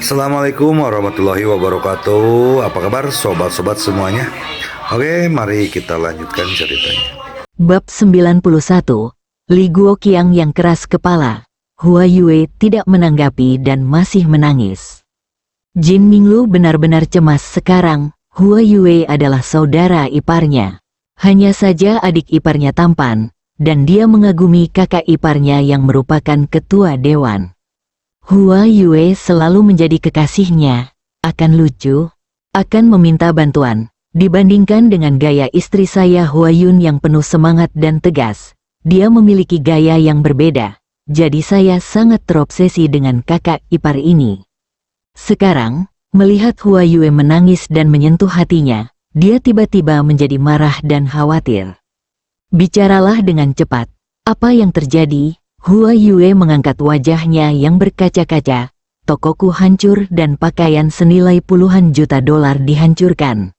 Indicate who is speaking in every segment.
Speaker 1: Assalamualaikum warahmatullahi wabarakatuh. Apa kabar sobat-sobat semuanya? Oke, mari kita lanjutkan ceritanya.
Speaker 2: Bab 91, Li Guoqiang yang keras kepala. Hua Yue tidak menanggapi dan masih menangis. Jin Minglu benar-benar cemas sekarang. Hua Yue adalah saudara iparnya. Hanya saja adik iparnya tampan, dan dia mengagumi kakak iparnya yang merupakan ketua dewan. Hua Yue selalu menjadi kekasihnya, akan lucu, akan meminta bantuan. Dibandingkan dengan gaya istri saya Hua Yun yang penuh semangat dan tegas, dia memiliki gaya yang berbeda. Jadi saya sangat terobsesi dengan kakak ipar ini. Sekarang, melihat Hua Yue menangis dan menyentuh hatinya, dia tiba-tiba menjadi marah dan khawatir. Bicaralah dengan cepat. Apa yang terjadi? Hua Yue mengangkat wajahnya yang berkaca-kaca. Tokoku hancur dan pakaian senilai puluhan juta dolar dihancurkan.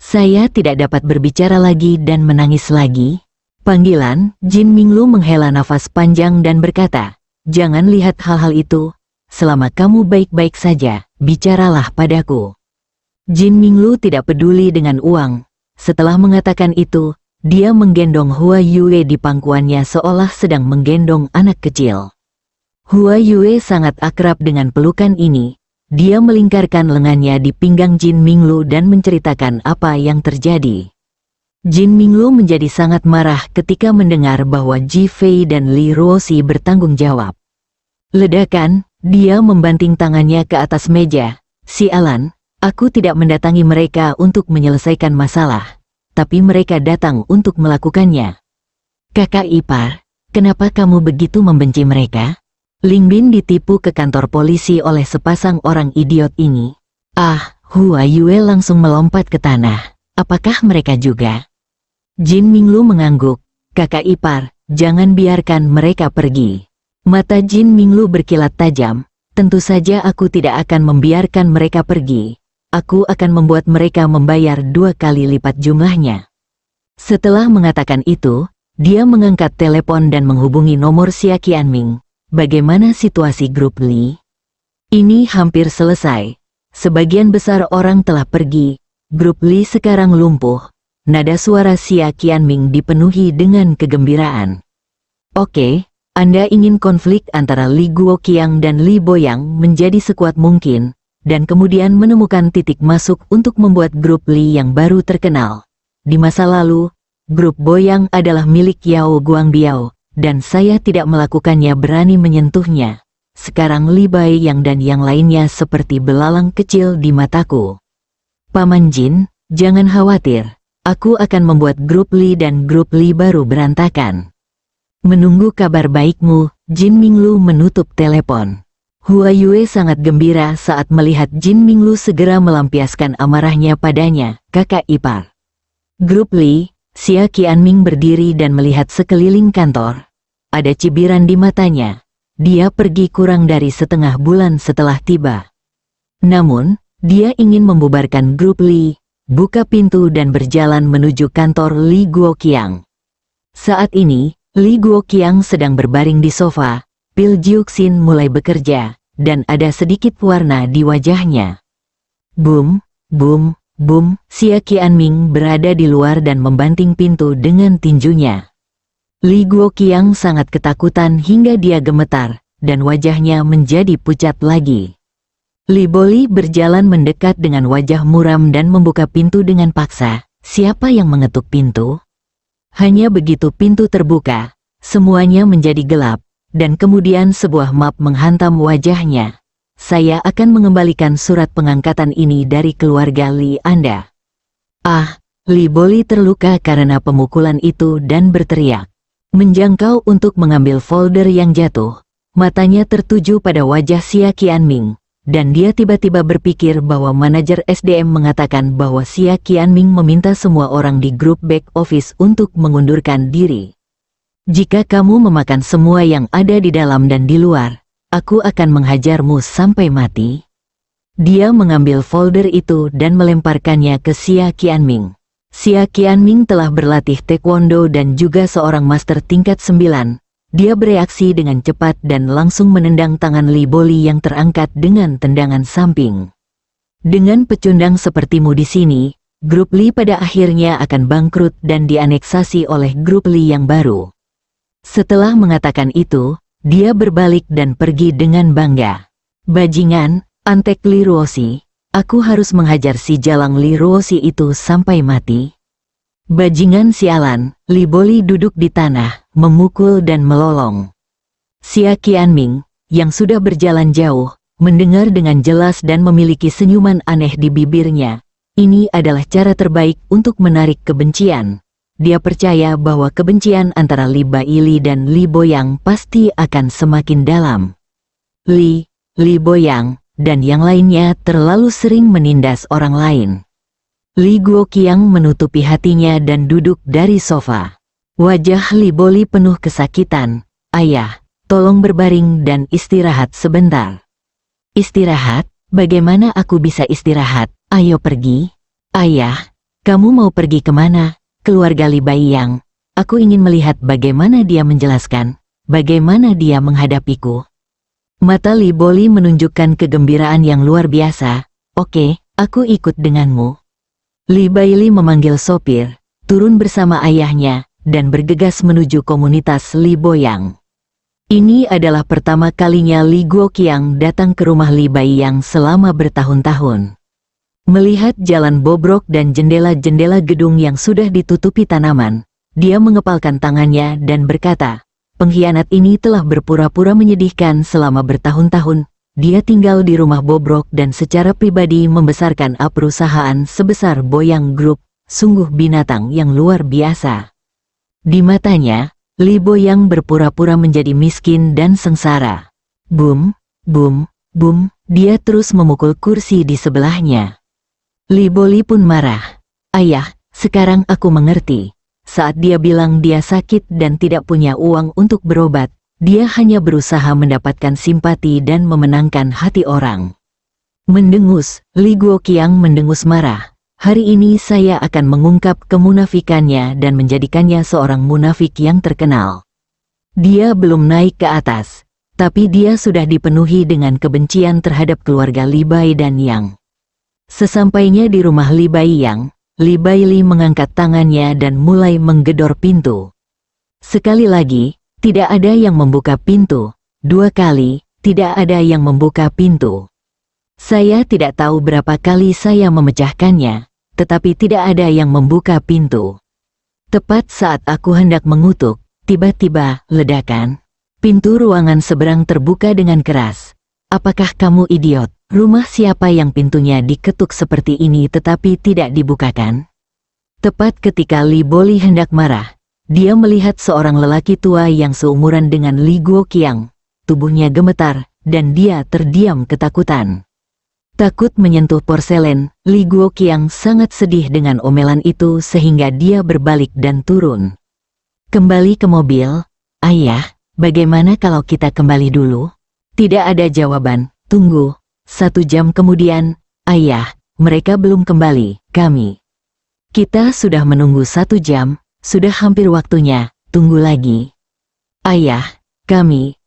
Speaker 2: Saya tidak dapat berbicara lagi dan menangis lagi. Panggilan, Jin Minglu menghela nafas panjang dan berkata, "Jangan lihat hal-hal itu. Selama kamu baik-baik saja, bicaralah padaku." Jin Minglu tidak peduli dengan uang. Setelah mengatakan itu, dia menggendong Hua Yue di pangkuannya seolah sedang menggendong anak kecil. Hua Yue sangat akrab dengan pelukan ini. Dia melingkarkan lengannya di pinggang Jin Minglu dan menceritakan apa yang terjadi. Jin Minglu menjadi sangat marah ketika mendengar bahwa Ji Fei dan Li Ruoxi bertanggung jawab. Ledakan, dia membanting tangannya ke atas meja. "Sialan, aku tidak mendatangi mereka untuk menyelesaikan masalah. Tapi mereka datang untuk melakukannya. Kakak ipar, kenapa kamu begitu membenci mereka?" Ling Bin ditipu ke kantor polisi oleh sepasang orang idiot ini. Hua Yue langsung melompat ke tanah. Apakah mereka juga? Jin Minglu mengangguk. "Kakak ipar, jangan biarkan mereka pergi." Mata Jin Minglu berkilat tajam. "Tentu saja aku tidak akan membiarkan mereka pergi. Aku akan membuat mereka membayar 2 kali lipat jumlahnya." Setelah mengatakan itu, dia mengangkat telepon dan menghubungi nomor Xia Qianming. "Bagaimana situasi grup Li?" "Ini hampir selesai. Sebagian besar orang telah pergi. Grup Li sekarang lumpuh." Nada suara Xia Qianming dipenuhi dengan kegembiraan. "Oke, Anda ingin konflik antara Li Guoqiang dan Li Boyang menjadi sekuat mungkin, dan kemudian menemukan titik masuk untuk membuat grup Li yang baru terkenal. Di masa lalu, grup Boyang adalah milik Yao Guangbiao, dan saya tidak melakukannya berani menyentuhnya. Sekarang Li Baiyang dan yang lainnya seperti belalang kecil di mataku. Paman Jin, jangan khawatir, aku akan membuat grup Li dan grup Li baru berantakan." Menunggu kabar baikmu, Jin Minglu menutup telepon. Hua Yue sangat gembira saat melihat Jin Minglu segera melampiaskan amarahnya padanya, kakak ipar. Grup Li, Xia Qianming berdiri dan melihat sekeliling kantor. Ada cibiran di matanya. Dia pergi kurang dari setengah bulan setelah tiba. Namun, dia ingin membubarkan grup Li, buka pintu dan berjalan menuju kantor Li Guoqiang. Saat ini, Li Guoqiang sedang berbaring di sofa. Pil Jiuxin mulai bekerja, dan ada sedikit warna di wajahnya. Boom, boom, boom, Xia Qianming berada di luar dan membanting pintu dengan tinjunya. Li Guoqiang sangat ketakutan hingga dia gemetar, dan wajahnya menjadi pucat lagi. Li Boli berjalan mendekat dengan wajah muram dan membuka pintu dengan paksa. Siapa yang mengetuk pintu? Hanya begitu pintu terbuka, semuanya menjadi gelap. Dan kemudian sebuah map menghantam wajahnya. "Saya akan mengembalikan surat pengangkatan ini dari keluarga Li Anda." Li Boli terluka karena pemukulan itu dan berteriak. Menjangkau untuk mengambil folder yang jatuh, matanya tertuju pada wajah Xia Qianming, dan dia tiba-tiba berpikir bahwa manajer SDM mengatakan bahwa Xia Qianming meminta semua orang di grup back office untuk mengundurkan diri. "Jika kamu memakan semua yang ada di dalam dan di luar, aku akan menghajarmu sampai mati." Dia mengambil folder itu dan melemparkannya ke Xia Qianming. Xia Qianming telah berlatih taekwondo dan juga seorang master tingkat 9. dia bereaksi dengan cepat dan langsung menendang tangan Li Boli yang terangkat dengan tendangan samping. Dengan pecundang sepertimu di sini, grup Li pada akhirnya akan bangkrut dan dianeksasi oleh grup Li yang baru. Setelah mengatakan itu, dia berbalik dan pergi dengan bangga. Bajingan, antek Li Ruoshi, aku harus menghajar si jalang Li Ruoshi itu sampai mati. Bajingan sialan, Li Boli duduk di tanah, memukul dan melolong. Xia Qianming, yang sudah berjalan jauh, mendengar dengan jelas dan memiliki senyuman aneh di bibirnya. Ini adalah cara terbaik untuk menarik kebencian. Dia percaya bahwa kebencian antara Li Baili dan Li Boyang pasti akan semakin dalam. Li Boyang, dan yang lainnya terlalu sering menindas orang lain. Li Guoqiang menutupi hatinya dan duduk dari sofa. Wajah Li Boli penuh kesakitan. Ayah, tolong berbaring dan istirahat sebentar. Istirahat? Bagaimana aku bisa istirahat? Ayo pergi. Ayah, kamu mau pergi kemana? Keluarga Li Baiyang. Aku ingin melihat bagaimana dia menjelaskan, bagaimana dia menghadapiku. Mata Li Boli menunjukkan kegembiraan yang luar biasa. Oke, aku ikut denganmu. Li Baili memanggil sopir, turun bersama ayahnya, dan bergegas menuju komunitas Li Boyang. Ini adalah pertama kalinya Li Guoqiang datang ke rumah Li Baiyang selama bertahun-tahun. Melihat jalan bobrok dan jendela-jendela gedung yang sudah ditutupi tanaman, dia mengepalkan tangannya dan berkata, pengkhianat ini telah berpura-pura menyedihkan selama bertahun-tahun. Dia tinggal di rumah bobrok dan secara pribadi membesarkan perusahaan sebesar Boyang Group, sungguh binatang yang luar biasa. Di matanya, Li Boyang berpura-pura menjadi miskin dan sengsara. Bum, bum, bum, dia terus memukul kursi di sebelahnya. Li Boli pun marah. Ayah, sekarang aku mengerti. Saat dia bilang dia sakit dan tidak punya uang untuk berobat, dia hanya berusaha mendapatkan simpati dan memenangkan hati orang. Mendengus, Li Guoqiang mendengus marah. Hari ini saya akan mengungkap kemunafikannya dan menjadikannya seorang munafik yang terkenal. Dia belum naik ke atas, tapi dia sudah dipenuhi dengan kebencian terhadap keluarga Li Bai dan Yang. Sesampainya di rumah Li Baiyang, Li Baili mengangkat tangannya dan mulai menggedor pintu. Sekali lagi, tidak ada yang membuka pintu. 2 kali, tidak ada yang membuka pintu. Saya tidak tahu berapa kali saya memecahkannya, tetapi tidak ada yang membuka pintu. Tepat saat aku hendak mengutuk, tiba-tiba, ledakan. Pintu ruangan seberang terbuka dengan keras. Apakah kamu idiot? Rumah siapa yang pintunya diketuk seperti ini tetapi tidak dibukakan? Tepat ketika Li Boli hendak marah, dia melihat seorang lelaki tua yang seumuran dengan Li Guoqiang. Tubuhnya gemetar, dan dia terdiam ketakutan. Takut menyentuh porselen, Li Guoqiang sangat sedih dengan omelan itu sehingga dia berbalik dan turun. Kembali ke mobil. Ayah, bagaimana kalau kita kembali dulu? Tidak ada jawaban. Tunggu. 1 jam kemudian, ayah, mereka belum kembali, kami. Kita sudah menunggu 1 jam, sudah hampir waktunya, tunggu lagi. Ayah, kami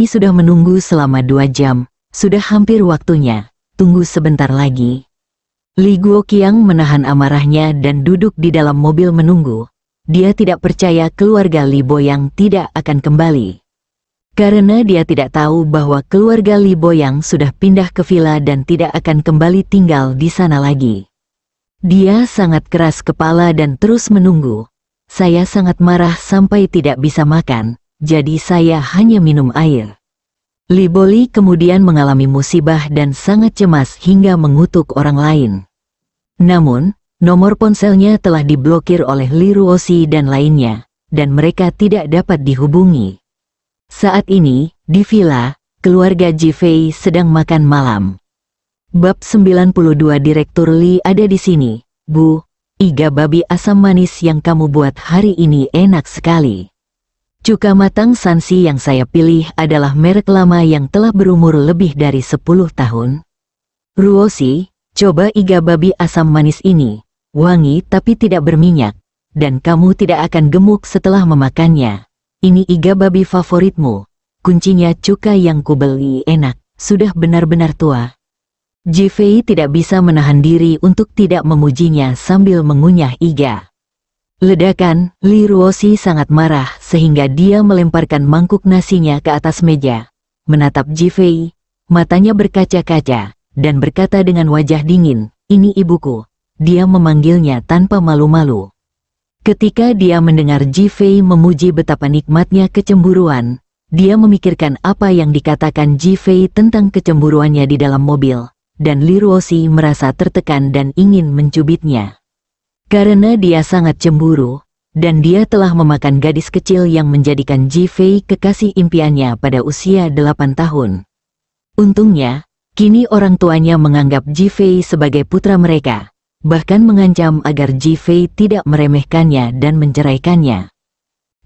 Speaker 2: sudah menunggu selama 2 jam, sudah hampir waktunya. Tunggu sebentar lagi. Li Guoqiang menahan amarahnya dan duduk di dalam mobil menunggu. Dia tidak percaya keluarga Li Boyang tidak akan kembali. Karena dia tidak tahu bahwa keluarga Li Boyang sudah pindah ke villa dan tidak akan kembali tinggal di sana lagi. Dia sangat keras kepala dan terus menunggu. Saya sangat marah sampai tidak bisa makan, jadi saya hanya minum air. Li Boli kemudian mengalami musibah dan sangat cemas hingga mengutuk orang lain. Namun, nomor ponselnya telah diblokir oleh Li Ruoshi dan lainnya, dan mereka tidak dapat dihubungi. Saat ini, di villa, keluarga Ji Fei sedang makan malam. Bab 92 Direktur Li ada di sini. Bu, iga babi asam manis yang kamu buat hari ini enak sekali. Cuka matang Sansi yang saya pilih adalah merek lama yang telah berumur lebih dari 10 tahun. Ruoshi, coba iga babi asam manis ini. Wangi tapi tidak berminyak, dan kamu tidak akan gemuk setelah memakannya. ini iga babi favoritmu. Kuncinya cuka yang kubeli enak, sudah benar-benar tua. Ji Fei tidak bisa menahan diri untuk tidak memujinya sambil mengunyah iga. Ledakan, Li Ruoxi sangat marah sehingga dia melemparkan mangkuk nasinya ke atas meja, menatap Ji Fei, matanya berkaca-kaca, dan berkata dengan wajah dingin, "Ini ibuku." Dia memanggilnya tanpa malu-malu. Ketika dia mendengar Ji Fei memuji betapa nikmatnya kecemburuan, dia memikirkan apa yang dikatakan Ji Fei tentang kecemburuannya di dalam mobil, dan Li Ruoxi merasa tertekan dan ingin mencubitnya. Karena dia sangat cemburu, dan dia telah memakan gadis kecil yang menjadikan Ji Fei kekasih impiannya pada usia 8 tahun. Untungnya, kini orang tuanya menganggap Ji Fei sebagai putra mereka, bahkan mengancam agar Ji Fei tidak meremehkannya dan menceraikannya.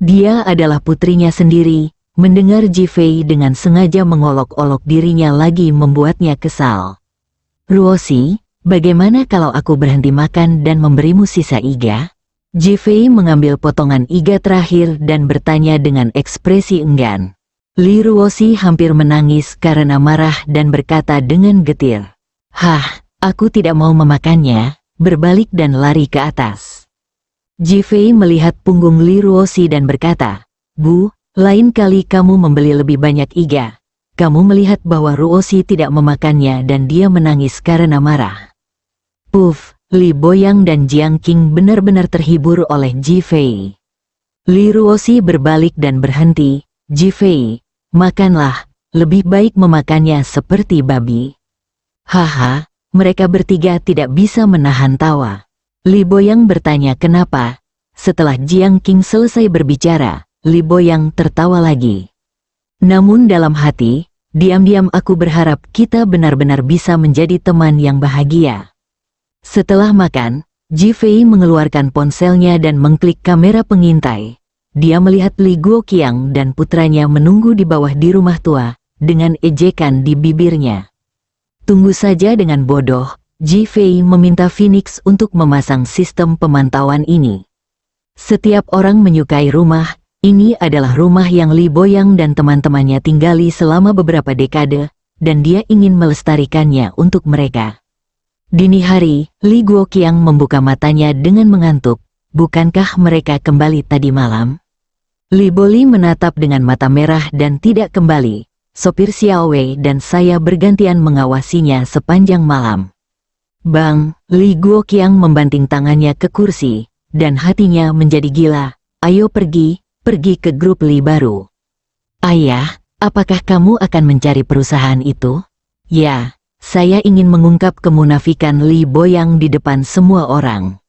Speaker 2: Dia adalah putrinya sendiri. Mendengar Ji Fei dengan sengaja mengolok-olok dirinya lagi membuatnya kesal. "Ruoxi, bagaimana kalau aku berhenti makan dan memberimu sisa iga?" Ji Fei mengambil potongan iga terakhir dan bertanya dengan ekspresi enggan. Li Ruoxi hampir menangis karena marah dan berkata dengan getir, "Hah, aku tidak mau memakannya." Berbalik dan lari ke atas. Ji Fei melihat punggung Li Ruoxi dan berkata, "Bu, lain kali kamu membeli lebih banyak iga. Kamu melihat bahwa Ruoxi tidak memakannya dan dia menangis karena marah." Puff, Li Boyang dan Jiang Qing benar-benar terhibur oleh Ji Fei. Li Ruoxi berbalik dan berhenti. "Ji Fei, makanlah, lebih baik memakannya seperti babi." Haha. Mereka bertiga tidak bisa menahan tawa. Li Boyang bertanya kenapa. Setelah Jiang Qing selesai berbicara, Li Boyang tertawa lagi. Namun dalam hati, diam-diam aku berharap kita benar-benar bisa menjadi teman yang bahagia. Setelah makan, Ji Fei mengeluarkan ponselnya dan mengklik kamera pengintai. Dia melihat Li Guoqiang dan putranya menunggu di bawah di rumah tua, dengan ejekan di bibirnya. Tunggu saja dengan bodoh, Ji Fei meminta Phoenix untuk memasang sistem pemantauan ini. Setiap orang menyukai rumah, ini adalah rumah yang Li Boyang dan teman-temannya tinggali selama beberapa dekade, dan dia ingin melestarikannya untuk mereka. Dini hari, Li Guoqiang membuka matanya dengan mengantuk. Bukankah mereka kembali tadi malam? Li Boli menatap dengan mata merah dan tidak kembali. Sopir Xiao Wei dan saya bergantian mengawasinya sepanjang malam. Bang, Li Guoqiang membanting tangannya ke kursi, dan hatinya menjadi gila. "Ayo pergi ke grup Li baru." "Ayah, apakah kamu akan mencari perusahaan itu?" "Ya, saya ingin mengungkap kemunafikan Li Boyang di depan semua orang."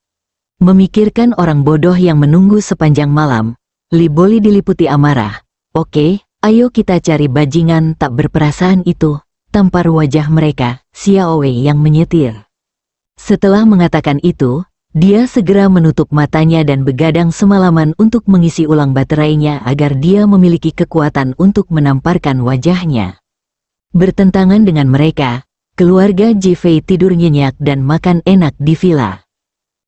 Speaker 2: Memikirkan orang bodoh yang menunggu sepanjang malam, Li Boli diliputi amarah. "Oke. Ayo kita cari bajingan tak berperasaan itu." Tampar wajah mereka, Xiao Wei yang menyetir. Setelah mengatakan itu, dia segera menutup matanya dan begadang semalaman untuk mengisi ulang baterainya agar dia memiliki kekuatan untuk menamparkan wajahnya. Bertentangan dengan mereka, keluarga Ji Fei tidur nyenyak dan makan enak di villa.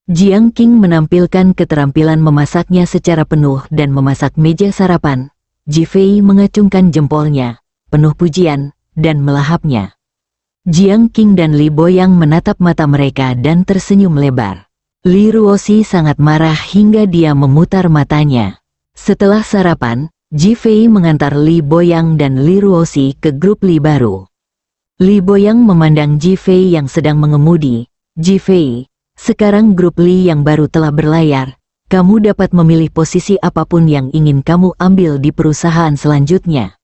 Speaker 2: Jiang Qing menampilkan keterampilan memasaknya secara penuh dan memasak meja sarapan. Ji Fei mengacungkan jempolnya, penuh pujian, dan melahapnya. Jiang Qing dan Li Boyang menatap mata mereka dan tersenyum lebar. Li Ruoxi sangat marah hingga dia memutar matanya. Setelah sarapan, Ji Fei mengantar Li Boyang dan Li Ruoxi ke grup Li baru. Li Boyang memandang Ji Fei yang sedang mengemudi. "Ji Fei, sekarang grup Li yang baru telah berlayar. Kamu dapat memilih posisi apapun yang ingin kamu ambil di perusahaan selanjutnya."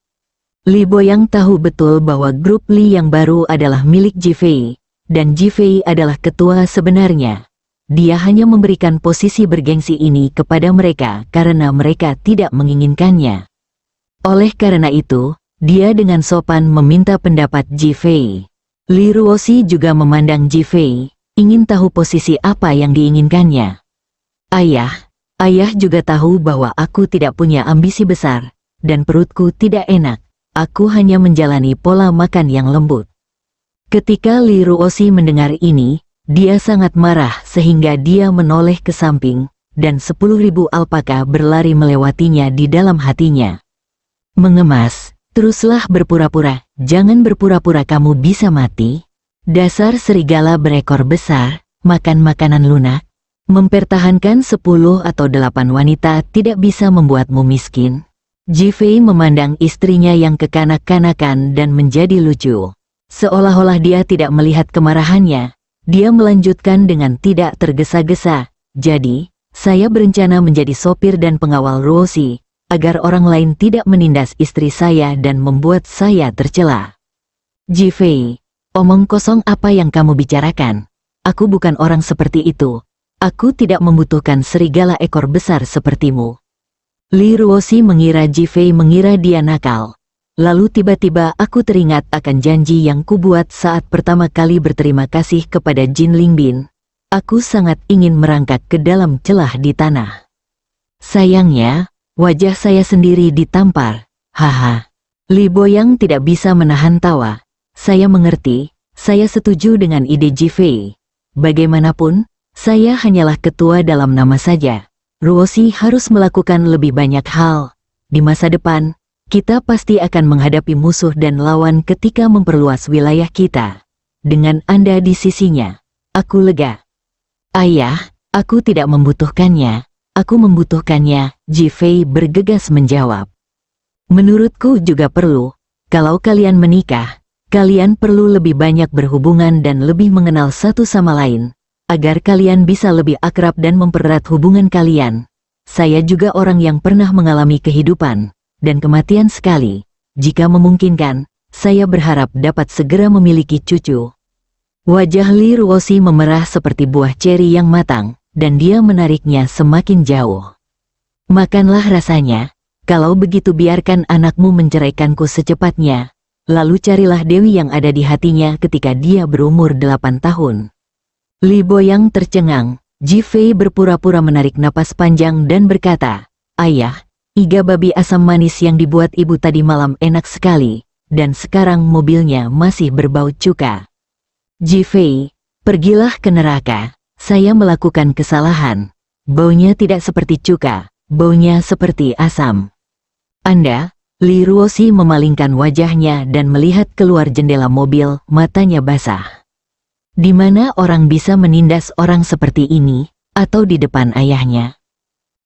Speaker 2: Li Boyang tahu betul bahwa grup Li yang baru adalah milik Ji Fei, dan Ji Fei adalah ketua sebenarnya. Dia hanya memberikan posisi bergengsi ini kepada mereka karena mereka tidak menginginkannya. Oleh karena itu, dia dengan sopan meminta pendapat Ji Fei. Li Ruoxi juga memandang Ji Fei, ingin tahu posisi apa yang diinginkannya. Ayah juga tahu bahwa aku tidak punya ambisi besar, dan perutku tidak enak. Aku hanya menjalani pola makan yang lembut. Ketika Li Ruoxi mendengar ini, dia sangat marah sehingga dia menoleh ke samping, dan 10.000 alpaka berlari melewatinya di dalam hatinya. Mengemas, teruslah berpura-pura, jangan berpura-pura kamu bisa mati. Dasar serigala berekor besar, makan makanan lunak. Mempertahankan 10 atau 8 wanita tidak bisa membuatmu miskin. Ji-Fei memandang istrinya yang kekanak-kanakan dan menjadi lucu. Seolah-olah dia tidak melihat kemarahannya, dia melanjutkan dengan tidak tergesa-gesa. Jadi, saya berencana menjadi sopir dan pengawal Ruoshi, agar orang lain tidak menindas istri saya dan membuat saya tercela. Ji-Fei, omong kosong apa yang kamu bicarakan? Aku bukan orang seperti itu. Aku tidak membutuhkan serigala ekor besar sepertimu. Li Ruoshi mengira Ji-Fei mengira dia nakal. Lalu tiba-tiba aku teringat akan janji yang kubuat saat pertama kali berterima kasih kepada Jin Lingbin. Aku sangat ingin merangkak ke dalam celah di tanah. Sayangnya, wajah saya sendiri ditampar. Haha. Li Boyang tidak bisa menahan tawa. Saya mengerti, saya setuju dengan ide Ji-Fei. Bagaimanapun, saya hanyalah ketua dalam nama saja. Ruoshi harus melakukan lebih banyak hal. Di masa depan, kita pasti akan menghadapi musuh dan lawan ketika memperluas wilayah kita. Dengan Anda di sisinya, aku lega. Ayah, aku tidak membutuhkannya. Aku membutuhkannya, Ji-Fei bergegas menjawab. Menurutku juga perlu. Kalau kalian menikah, kalian perlu lebih banyak berhubungan dan lebih mengenal satu sama lain, agar kalian bisa lebih akrab dan mempererat hubungan kalian. Saya juga orang yang pernah mengalami kehidupan dan kematian sekali. Jika memungkinkan, saya berharap dapat segera memiliki cucu. Wajah Li Ruoshi memerah seperti buah ceri yang matang, dan dia menariknya semakin jauh. Makanlah rasanya. Kalau begitu biarkan anakmu menceraikanku secepatnya. Lalu carilah Dewi yang ada di hatinya ketika dia berumur 8 tahun. Li Boyang tercengang. Ji-Fei berpura-pura menarik napas panjang dan berkata, Ayah, iga babi asam manis yang dibuat ibu tadi malam enak sekali, dan sekarang mobilnya masih berbau cuka. Ji-Fei, pergilah ke neraka. Saya melakukan kesalahan. Baunya tidak seperti cuka, baunya seperti asam. Anda, Li Ruoshi memalingkan wajahnya dan melihat keluar jendela mobil, matanya basah. Di mana orang bisa menindas orang seperti ini, atau di depan ayahnya?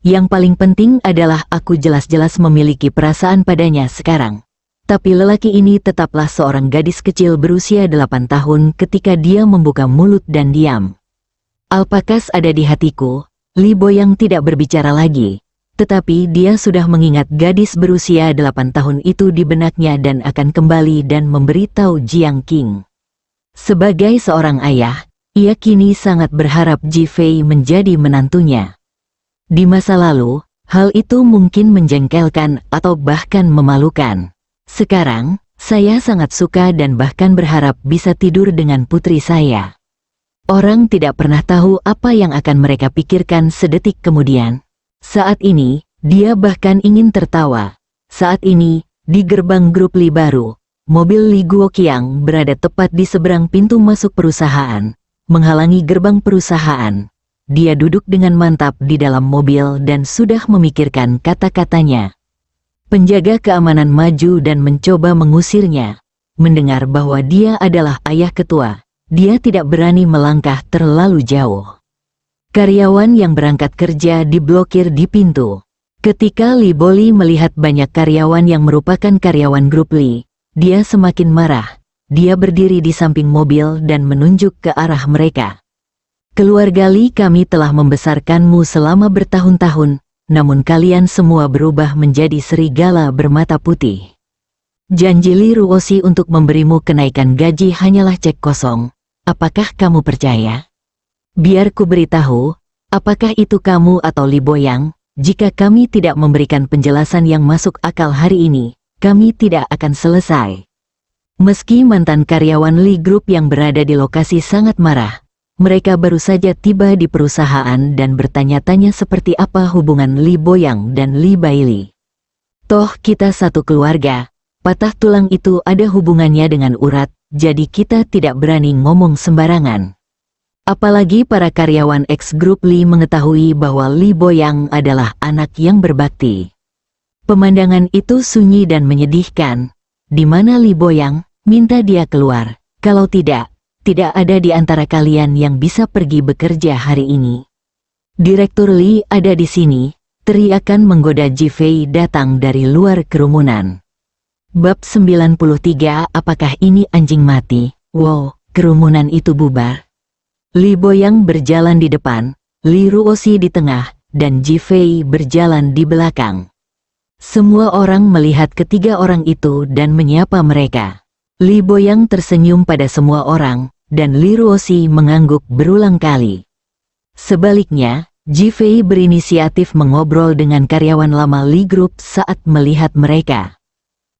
Speaker 2: Yang paling penting adalah aku jelas-jelas memiliki perasaan padanya sekarang. Tapi lelaki ini tetaplah seorang gadis kecil berusia 8 tahun ketika dia membuka mulut dan diam. Alpakas ada di hatiku. Li Boyang tidak berbicara lagi. Tetapi dia sudah mengingat gadis berusia 8 tahun itu di benaknya dan akan kembali dan memberitahu Jiang Qing. Sebagai seorang ayah, ia kini sangat berharap Ji-Fei menjadi menantunya. Di masa lalu, hal itu mungkin menjengkelkan atau bahkan memalukan. Sekarang, saya sangat suka dan bahkan berharap bisa tidur dengan putri saya. Orang tidak pernah tahu apa yang akan mereka pikirkan sedetik kemudian. Saat ini, dia bahkan ingin tertawa. Saat ini, di gerbang grup Li baru, mobil Li Guoqiang berada tepat di seberang pintu masuk perusahaan, menghalangi gerbang perusahaan. Dia duduk dengan mantap di dalam mobil dan sudah memikirkan kata-katanya. Penjaga keamanan maju dan mencoba mengusirnya. Mendengar bahwa dia adalah ayah ketua, dia tidak berani melangkah terlalu jauh. Karyawan yang berangkat kerja diblokir di pintu. Ketika Li Boli melihat banyak karyawan yang merupakan karyawan grup Li, dia semakin marah. Dia berdiri di samping mobil dan menunjuk ke arah mereka. Keluarga Li, kami telah membesarkanmu selama bertahun-tahun, namun kalian semua berubah menjadi serigala bermata putih. Janji Li Ruoshi untuk memberimu kenaikan gaji hanyalah cek kosong. Apakah kamu percaya? Biar ku beritahu, apakah itu kamu atau Li Boyang? Jika kami tidak memberikan penjelasan yang masuk akal hari ini, kami tidak akan selesai. Meski mantan karyawan Li Group yang berada di lokasi sangat marah, mereka baru saja tiba di perusahaan dan bertanya-tanya seperti apa hubungan Li Boyang dan Li Baili. Toh kita satu keluarga, patah tulang itu ada hubungannya dengan urat, jadi kita tidak berani ngomong sembarangan. Apalagi para karyawan ex-grup Li mengetahui bahwa Li Boyang adalah anak yang berbakti. Pemandangan itu sunyi dan menyedihkan. Di mana Li Boyang? Minta dia keluar. Kalau tidak ada di antara kalian yang bisa pergi bekerja hari ini. Direktur Li ada di sini. Teriakan menggoda Ji Fei datang dari luar kerumunan. Bab 93. Apakah ini anjing mati? Wow, kerumunan itu bubar. Li Boyang berjalan di depan, Li Ruoxi di tengah, dan Ji Fei berjalan di belakang. Semua orang melihat ketiga orang itu dan menyapa mereka. Li Boyang tersenyum pada semua orang, dan Li Ruoxi mengangguk berulang kali. Sebaliknya, Ji Fei berinisiatif mengobrol dengan karyawan lama Li Group saat melihat mereka.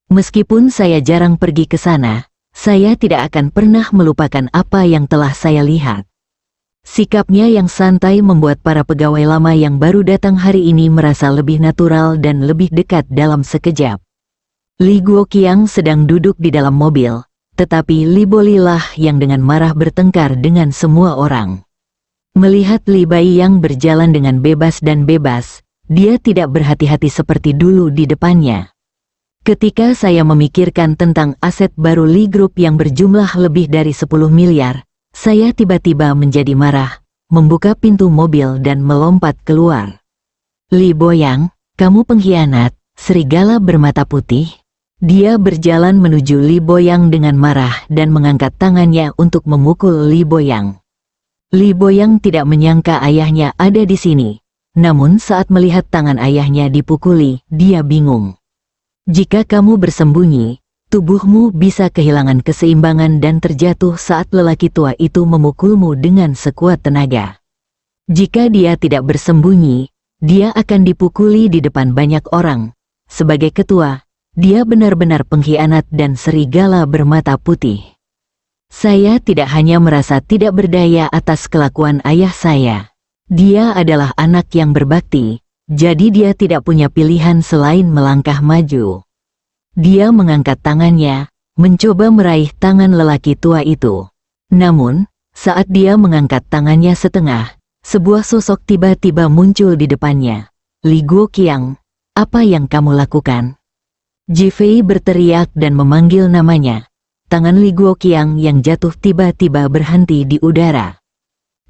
Speaker 2: Meskipun saya jarang pergi ke sana, saya tidak akan pernah melupakan apa yang telah saya lihat. Sikapnya yang santai membuat para pegawai lama yang baru datang hari ini merasa lebih natural dan lebih dekat dalam sekejap. Li Guoqiang sedang duduk di dalam mobil, tetapi Li Bolilah yang dengan marah bertengkar dengan semua orang. Melihat Li Baiyang berjalan dengan bebas dan bebas, dia tidak berhati-hati seperti dulu di depannya. Ketika saya memikirkan tentang aset baru Li Group yang berjumlah lebih dari 10 miliar, saya tiba-tiba menjadi marah, membuka pintu mobil dan melompat keluar. Li Boyang, kamu pengkhianat, serigala bermata putih. Dia berjalan menuju Li Boyang dengan marah dan mengangkat tangannya untuk memukul Li Boyang. Li Boyang tidak menyangka ayahnya ada di sini. Namun saat melihat tangan ayahnya dipukuli, dia bingung. Jika kamu bersembunyi, tubuhmu bisa kehilangan keseimbangan dan terjatuh saat lelaki tua itu memukulmu dengan sekuat tenaga. Jika dia tidak bersembunyi, dia akan dipukuli di depan banyak orang. Sebagai ketua, dia benar-benar pengkhianat dan serigala bermata putih. Saya tidak hanya merasa tidak berdaya atas kelakuan ayah saya. Dia adalah anak yang berbakti, jadi dia tidak punya pilihan selain melangkah maju. Dia mengangkat tangannya, mencoba meraih tangan lelaki tua itu. Namun, saat dia mengangkat tangannya setengah, sebuah sosok tiba-tiba muncul di depannya. Li Guoqiang, apa yang kamu lakukan? Ji Fei berteriak dan memanggil namanya. Tangan Li Guoqiang yang jatuh tiba-tiba berhenti di udara.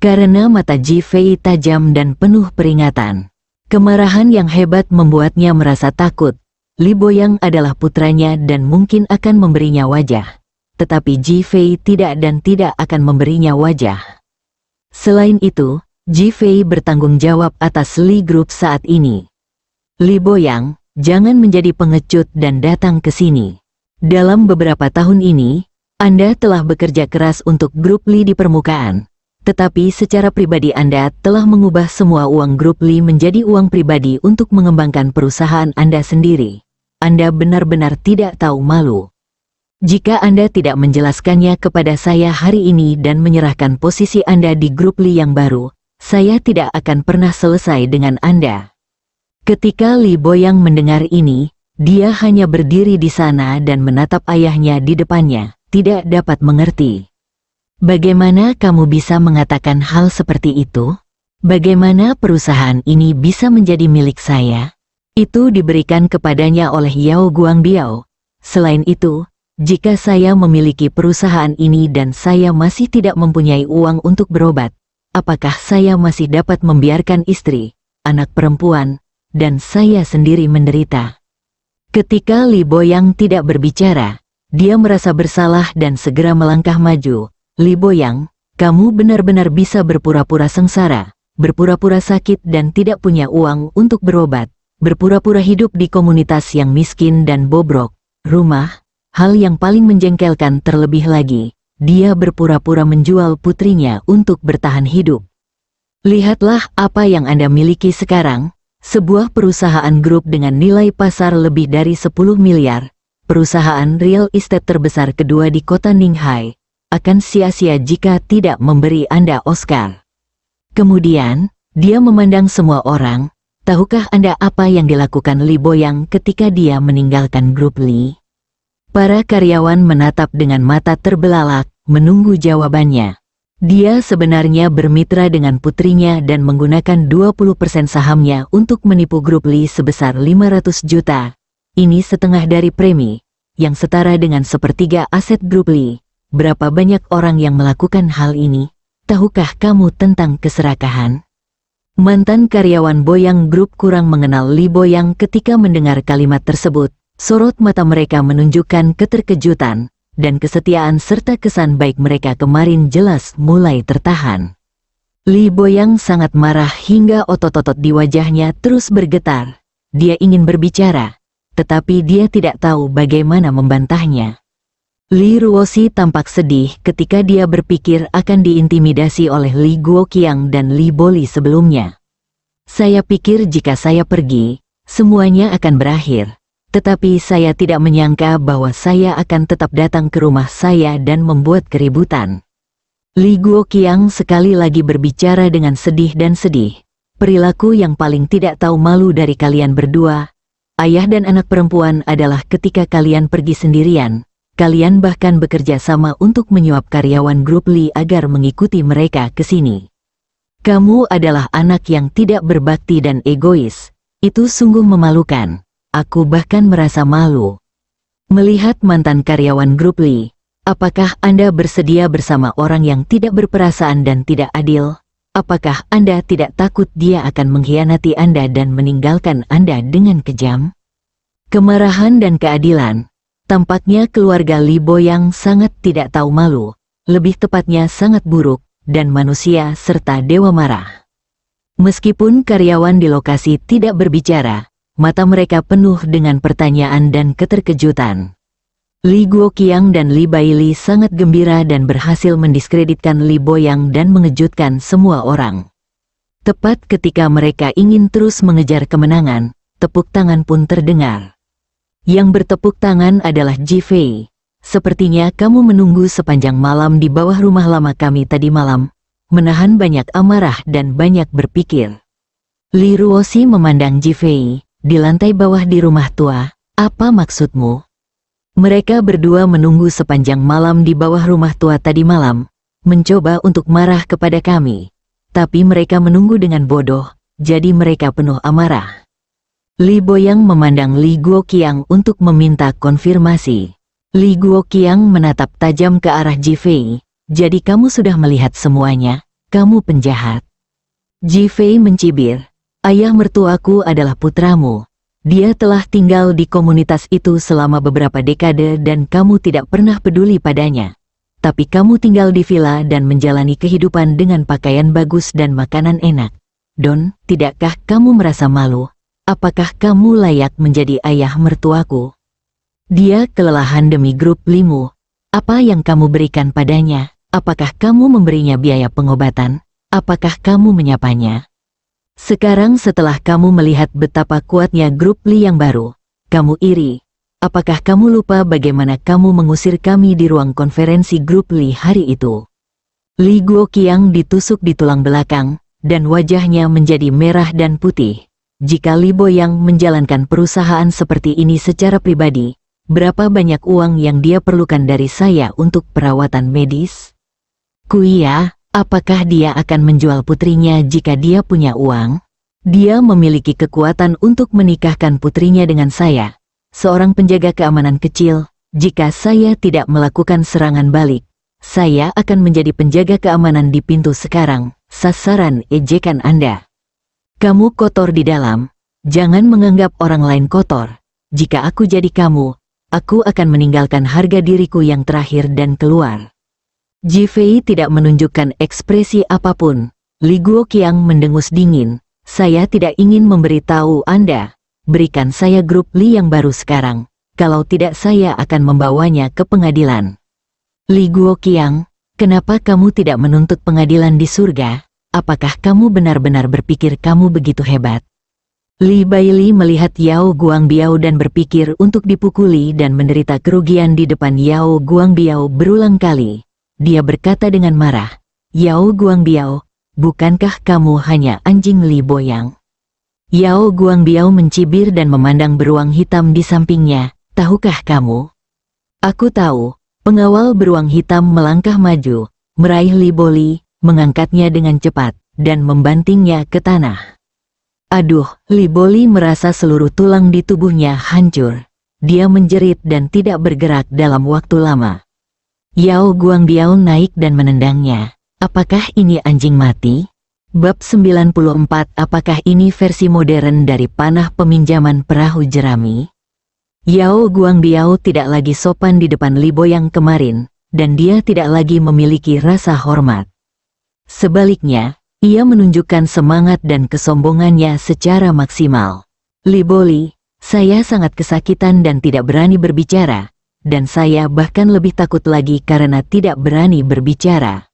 Speaker 2: Karena mata Ji Fei tajam dan penuh peringatan. Kemarahan yang hebat membuatnya merasa takut. Li Boyang adalah putranya dan mungkin akan memberinya wajah. Tetapi Ji Fei tidak dan tidak akan memberinya wajah. Selain itu, Ji Fei bertanggung jawab atas Li Group saat ini. Li Boyang, jangan menjadi pengecut dan datang ke sini. Dalam beberapa tahun ini, Anda telah bekerja keras untuk grup Li di permukaan. Tetapi secara pribadi Anda telah mengubah semua uang grup Li menjadi uang pribadi untuk mengembangkan perusahaan Anda sendiri. Anda benar-benar tidak tahu malu. Jika Anda tidak menjelaskannya kepada saya hari ini dan menyerahkan posisi Anda di grup Li yang baru, saya tidak akan pernah selesai dengan Anda. Ketika Li Boyang mendengar ini, dia hanya berdiri di sana dan menatap ayahnya di depannya, tidak dapat mengerti. Bagaimana kamu bisa mengatakan hal seperti itu? Bagaimana perusahaan ini bisa menjadi milik saya? Itu diberikan kepadanya oleh Yao Guangbiao. Selain itu, jika saya memiliki perusahaan ini dan saya masih tidak mempunyai uang untuk berobat, apakah saya masih dapat membiarkan istri, anak perempuan, dan saya sendiri menderita? Ketika Li Boyang tidak berbicara, dia merasa bersalah dan segera melangkah maju. Li Boyang, kamu benar-benar bisa berpura-pura sengsara, berpura-pura sakit dan tidak punya uang untuk berobat, berpura-pura hidup di komunitas yang miskin dan bobrok, rumah. Hal yang paling menjengkelkan terlebih lagi, dia berpura-pura menjual putrinya untuk bertahan hidup. Lihatlah apa yang Anda miliki sekarang, sebuah perusahaan grup dengan nilai pasar lebih dari 10 miliar, perusahaan real estate terbesar kedua di kota Ninghai, akan sia-sia jika tidak memberi Anda Oscar. Kemudian, dia memandang semua orang. Tahukah Anda apa yang dilakukan Li Boyang ketika dia meninggalkan grup Li? Para karyawan menatap dengan mata terbelalak, menunggu jawabannya. Dia sebenarnya bermitra dengan putrinya dan menggunakan 20% sahamnya untuk menipu grup Li sebesar 500 juta. Ini setengah dari premi, yang setara dengan sepertiga aset grup Li. Berapa banyak orang yang melakukan hal ini? Tahukah kamu tentang keserakahan? Mantan karyawan Boyang Group kurang mengenal Li Boyang ketika mendengar kalimat tersebut. Sorot mata mereka menunjukkan keterkejutan, dan kesetiaan serta kesan baik mereka kemarin jelas mulai tertahan. Li Boyang sangat marah hingga otot-otot di wajahnya terus bergetar. Dia ingin berbicara, tetapi dia tidak tahu bagaimana membantahnya. Li Ruoxi tampak sedih ketika dia berpikir akan diintimidasi oleh Li Guoqiang dan Li Boli sebelumnya. Saya pikir jika saya pergi, semuanya akan berakhir. Tetapi saya tidak menyangka bahwa saya akan tetap datang ke rumah saya dan membuat keributan. Li Guoqiang sekali lagi berbicara dengan sedih dan sedih. Perilaku yang paling tidak tahu malu dari kalian berdua, ayah dan anak perempuan, adalah ketika kalian pergi sendirian. Kalian bahkan bekerja sama untuk menyuap karyawan grup Li agar mengikuti mereka ke sini. Kamu adalah anak yang tidak berbakti dan egois. Itu sungguh memalukan. Aku bahkan merasa malu. Melihat mantan karyawan grup Li, apakah Anda bersedia bersama orang yang tidak berperasaan dan tidak adil? Apakah Anda tidak takut dia akan mengkhianati Anda dan meninggalkan Anda dengan kejam? Kemarahan dan keadilan. Tampaknya keluarga Li Boyang sangat tidak tahu malu, lebih tepatnya sangat buruk, dan manusia serta dewa marah. Meskipun karyawan di lokasi tidak berbicara, mata mereka penuh dengan pertanyaan dan keterkejutan. Li Guoqiang dan Li Baili sangat gembira dan berhasil mendiskreditkan Li Boyang dan mengejutkan semua orang. Tepat ketika mereka ingin terus mengejar kemenangan, tepuk tangan pun terdengar. Yang bertepuk tangan adalah Ji Fei. Sepertinya kamu menunggu sepanjang malam di bawah rumah lama kami tadi malam, menahan banyak amarah dan banyak berpikir. Li Ruoxi memandang Ji Fei. Di lantai bawah di rumah tua, apa maksudmu? Mereka berdua menunggu sepanjang malam di bawah rumah tua tadi malam, mencoba untuk marah kepada kami. Tapi mereka menunggu dengan bodoh, jadi mereka penuh amarah. Li Boyang memandang Li Guoqiang untuk meminta konfirmasi. Li Guoqiang menatap tajam ke arah Ji Fei. Jadi kamu sudah melihat semuanya, kamu penjahat. Ji Fei mencibir. Ayah mertuaku adalah putramu. Dia telah tinggal di komunitas itu selama beberapa dekade dan kamu tidak pernah peduli padanya. Tapi kamu tinggal di villa dan menjalani kehidupan dengan pakaian bagus dan makanan enak. Don, tidakkah kamu merasa malu? Apakah kamu layak menjadi ayah mertuaku? Dia kelelahan demi grup Limu. Apa yang kamu berikan padanya? Apakah kamu memberinya biaya pengobatan? Apakah kamu menyapanya? Sekarang setelah kamu melihat betapa kuatnya grup Li yang baru, kamu iri. Apakah kamu lupa bagaimana kamu mengusir kami di ruang konferensi grup Li hari itu? Li Guoqiang ditusuk di tulang belakang, dan wajahnya menjadi merah dan putih. Jika Li Boyang menjalankan perusahaan seperti ini secara pribadi, berapa banyak uang yang dia perlukan dari saya untuk perawatan medis? Kuya. Apakah dia akan menjual putrinya jika dia punya uang? Dia memiliki kekuatan untuk menikahkan putrinya dengan saya, seorang penjaga keamanan kecil. Jika saya tidak melakukan serangan balik, saya akan menjadi penjaga keamanan di pintu sekarang, sasaran ejekan Anda. Kamu kotor di dalam, jangan menganggap orang lain kotor. Jika aku jadi kamu, aku akan meninggalkan harga diriku yang terakhir dan keluar. Ji Fei tidak menunjukkan ekspresi apapun. Li Guoqiang mendengus dingin. Saya tidak ingin memberitahu Anda. Berikan saya grup Li yang baru sekarang. Kalau tidak saya akan membawanya ke pengadilan. Li Guoqiang, kenapa kamu tidak menuntut pengadilan di surga? Apakah kamu benar-benar berpikir kamu begitu hebat? Li Baili melihat Yao Guangbiao dan berpikir untuk dipukuli dan menderita kerugian di depan Yao Guangbiao berulang kali. Dia berkata dengan marah, Yao Guangbiao, bukankah kamu hanya anjing Li Boyang? Yao Guangbiao mencibir dan memandang beruang hitam di sampingnya. Tahukah kamu? Aku tahu. Pengawal beruang hitam melangkah maju. meraih Li Boli, mengangkatnya dengan cepat, dan membantingnya ke tanah. Aduh, Li Boli merasa seluruh tulang di tubuhnya hancur. Dia menjerit dan tidak bergerak dalam waktu lama. Yao Guangbiao naik dan menendangnya. Apakah ini anjing mati? Bab 94. Apakah ini versi modern dari panah peminjaman perahu jerami? Yao Guangbiao tidak lagi sopan di depan Li Bo yang kemarin, dan dia tidak lagi memiliki rasa hormat. Sebaliknya, ia menunjukkan semangat dan kesombongannya secara maksimal. Li Boli, saya sangat kesakitan dan tidak berani berbicara, dan saya bahkan lebih takut lagi karena tidak berani berbicara.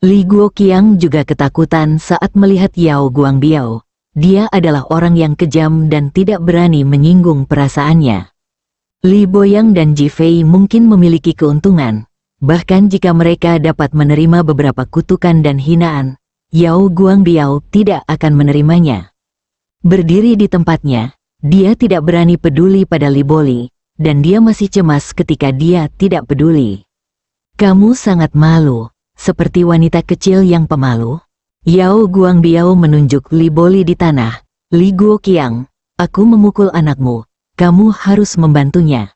Speaker 2: Li Guoqiang juga ketakutan saat melihat Yao Guangbiao. Dia adalah orang yang kejam dan tidak berani menyinggung perasaannya. Li Boyang dan Ji Fei mungkin memiliki keuntungan, bahkan jika mereka dapat menerima beberapa kutukan dan hinaan, Yao Guangbiao tidak akan menerimanya. Berdiri di tempatnya, dia tidak berani peduli pada Li Boli, dan dia masih cemas ketika dia tidak peduli. Kamu sangat malu, seperti wanita kecil yang pemalu. Yao Guangbiao menunjuk Li Boli di tanah. Li Guoqiang, aku memukul anakmu, kamu harus membantunya.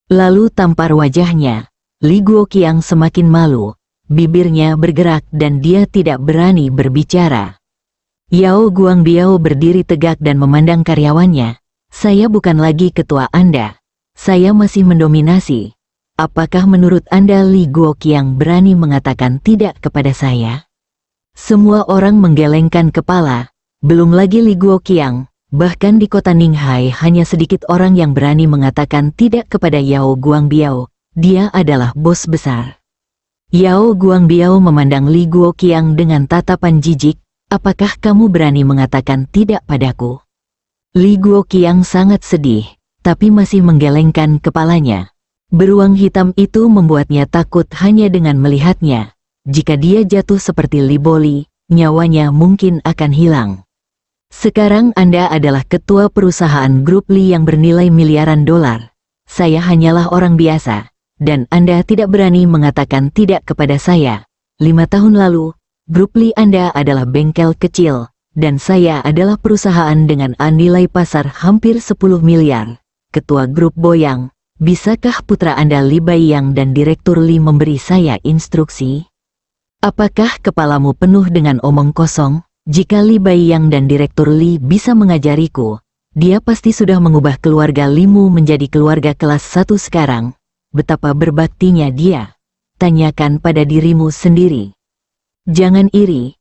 Speaker 2: Lalu tampar wajahnya, Li Guoqiang semakin malu. Bibirnya bergerak dan dia tidak berani berbicara. Yao Guangbiao berdiri tegak dan memandang karyawannya. Saya bukan lagi ketua Anda. Saya masih mendominasi. Apakah menurut Anda Li Guoqiang berani mengatakan tidak kepada saya? Semua orang menggelengkan kepala. Belum lagi Li Guoqiang. Bahkan di kota Ninghai hanya sedikit orang yang berani mengatakan tidak kepada Yao Guangbiao. Dia adalah bos besar. Yao Guangbiao memandang Li Guoqiang dengan tatapan jijik. Apakah kamu berani mengatakan tidak padaku? Li Guoqiang sangat sedih, tapi masih menggelengkan kepalanya. Beruang hitam itu membuatnya takut hanya dengan melihatnya. Jika dia jatuh seperti Li Boli, nyawanya mungkin akan hilang. Sekarang Anda adalah ketua perusahaan grup Li yang bernilai miliaran dolar. Saya hanyalah orang biasa. Dan Anda tidak berani mengatakan tidak kepada saya. 5 tahun lalu, grup Li Anda adalah bengkel kecil, dan saya adalah perusahaan dengan nilai pasar hampir 10 miliar. Ketua grup Boyang, bisakah putra Anda Li Baiyang dan Direktur Li memberi saya instruksi? Apakah kepalamu penuh dengan omong kosong? Jika Li Baiyang dan Direktur Li bisa mengajariku, dia pasti sudah mengubah keluarga Limu menjadi keluarga kelas 1 sekarang. Betapa berbaktinya dia. Tanyakan pada dirimu sendiri. Jangan iri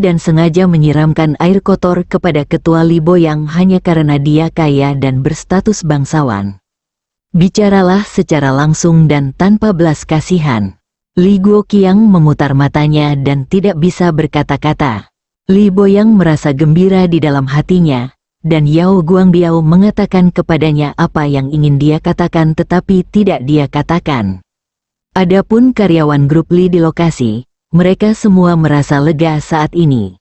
Speaker 2: dan sengaja menyiramkan air kotor kepada ketua Li Boyang hanya karena dia kaya dan berstatus bangsawan. Bicaralah secara langsung dan tanpa belas kasihan. Li Guoqiang memutar matanya dan tidak bisa berkata-kata. Li Boyang merasa gembira di dalam hatinya. Dan Yao Guangbiao mengatakan kepadanya apa yang ingin dia katakan tetapi tidak dia katakan. Adapun karyawan grup Li di lokasi, mereka semua merasa lega saat ini.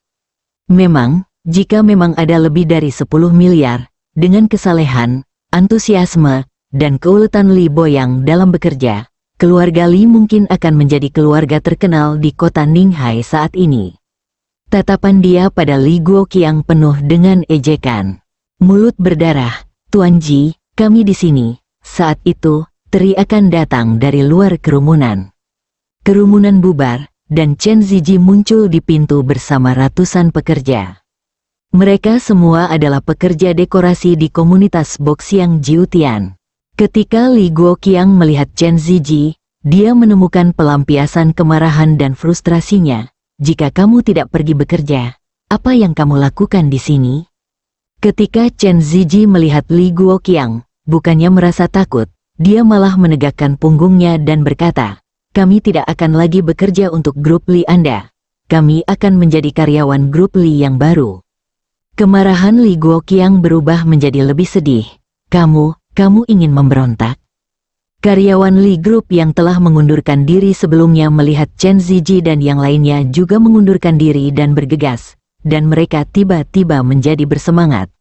Speaker 2: Memang, jika memang ada lebih dari 10 miliar, dengan kesalehan, antusiasme, dan keuletan Li Boyang dalam bekerja, keluarga Li mungkin akan menjadi keluarga terkenal di kota Ninghai saat ini. Tatapan dia pada Li Guoqiang penuh dengan ejekan. Mulut berdarah, Tuan Ji, kami di sini. Saat itu, teriakan datang dari luar kerumunan. Kerumunan bubar, dan Chen Ziji muncul di pintu bersama ratusan pekerja. Mereka semua adalah pekerja dekorasi di komunitas Boxiang Jiutian. Ketika Li Guoqiang melihat Chen Ziji, dia menemukan pelampiasan kemarahan dan frustrasinya. Jika kamu tidak pergi bekerja, apa yang kamu lakukan di sini? Ketika Chen Ziji melihat Li Guoqiang, bukannya merasa takut, dia malah menegakkan punggungnya dan berkata, kami tidak akan lagi bekerja untuk grup Li Anda. Kami akan menjadi karyawan grup Li yang baru. Kemarahan Li Guoqiang berubah menjadi lebih sedih. Kamu ingin memberontak? Karyawan Li Group yang telah mengundurkan diri sebelumnya melihat Chen Ziji dan yang lainnya juga mengundurkan diri dan bergegas, dan mereka tiba-tiba menjadi bersemangat.